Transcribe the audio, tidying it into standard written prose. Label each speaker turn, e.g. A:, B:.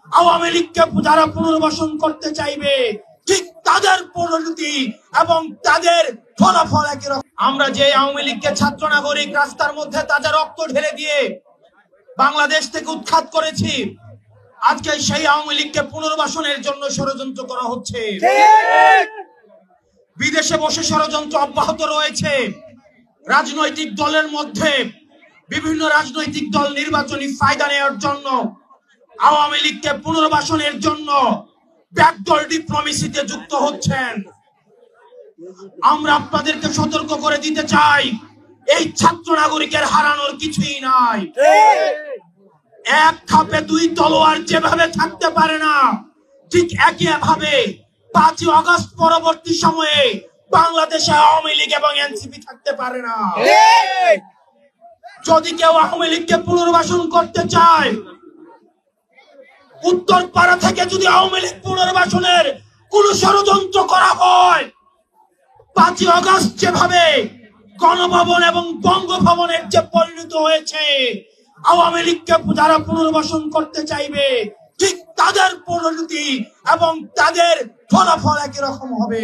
A: আওয়ামী লীগকে যারা পুনর্বাসন করতে চাইবে ঠিক তাদের পরিণতি এবং তাদের ফলাফল একই রকম। আমরা যে আওয়ামী লীগকে ছাত্র নাগরিক রাস্তার মধ্যে তাজা রক্ত ঢেলে দিয়ে বাংলাদেশ থেকে উৎখাত করেছি, আজকে সেই আওয়ামী লীগকে পুনর্বাসনের জন্য ষড়যন্ত্র করা হচ্ছে। বিদেশে বসে ষড়যন্ত্র অব্যাহত রয়েছে। রাজনৈতিক দলের মধ্যে বিভিন্ন রাজনৈতিক দল নির্বাচনী ফায়দা নেওয়ার জন্য আওয়ামী লীগকে পুনর্বাসনের জন্য ব্যাকডোর ডিপ্লোমেসিতে যুক্ত হচ্ছেন। আমরা আপনাদেরকে সতর্ক করে দিতে চাই, এই ছাত্র নাগরিকের হারানোর কিছুই নাই। এক খাপে দুই তলোয়ার যেভাবে থাকতে পারে না, ঠিক একই ভাবে 5ই আগস্ট পরবর্তী সময়ে বাংলাদেশে আওয়ামী লীগ এবং এনসিপি থাকতে পারে না। যদি কেউ আওয়ামী লীগকে পুনর্বাসন করতে চায়, উত্তরপাড়া থেকে যদি আওয়ামী লীগ পুনর্বাসনের কোন ষড়যন্ত্র করা হয়, 5ই আগস্ট যেভাবে গণভবন এবং বঙ্গভবনের যে পরিণত হয়েছে, আওয়ামী লীগকে যারা পুনর্বাসন করতে চাইবে ঠিক তাদের পরিণতি এবং তাদের ফলাফল একই রকম হবে।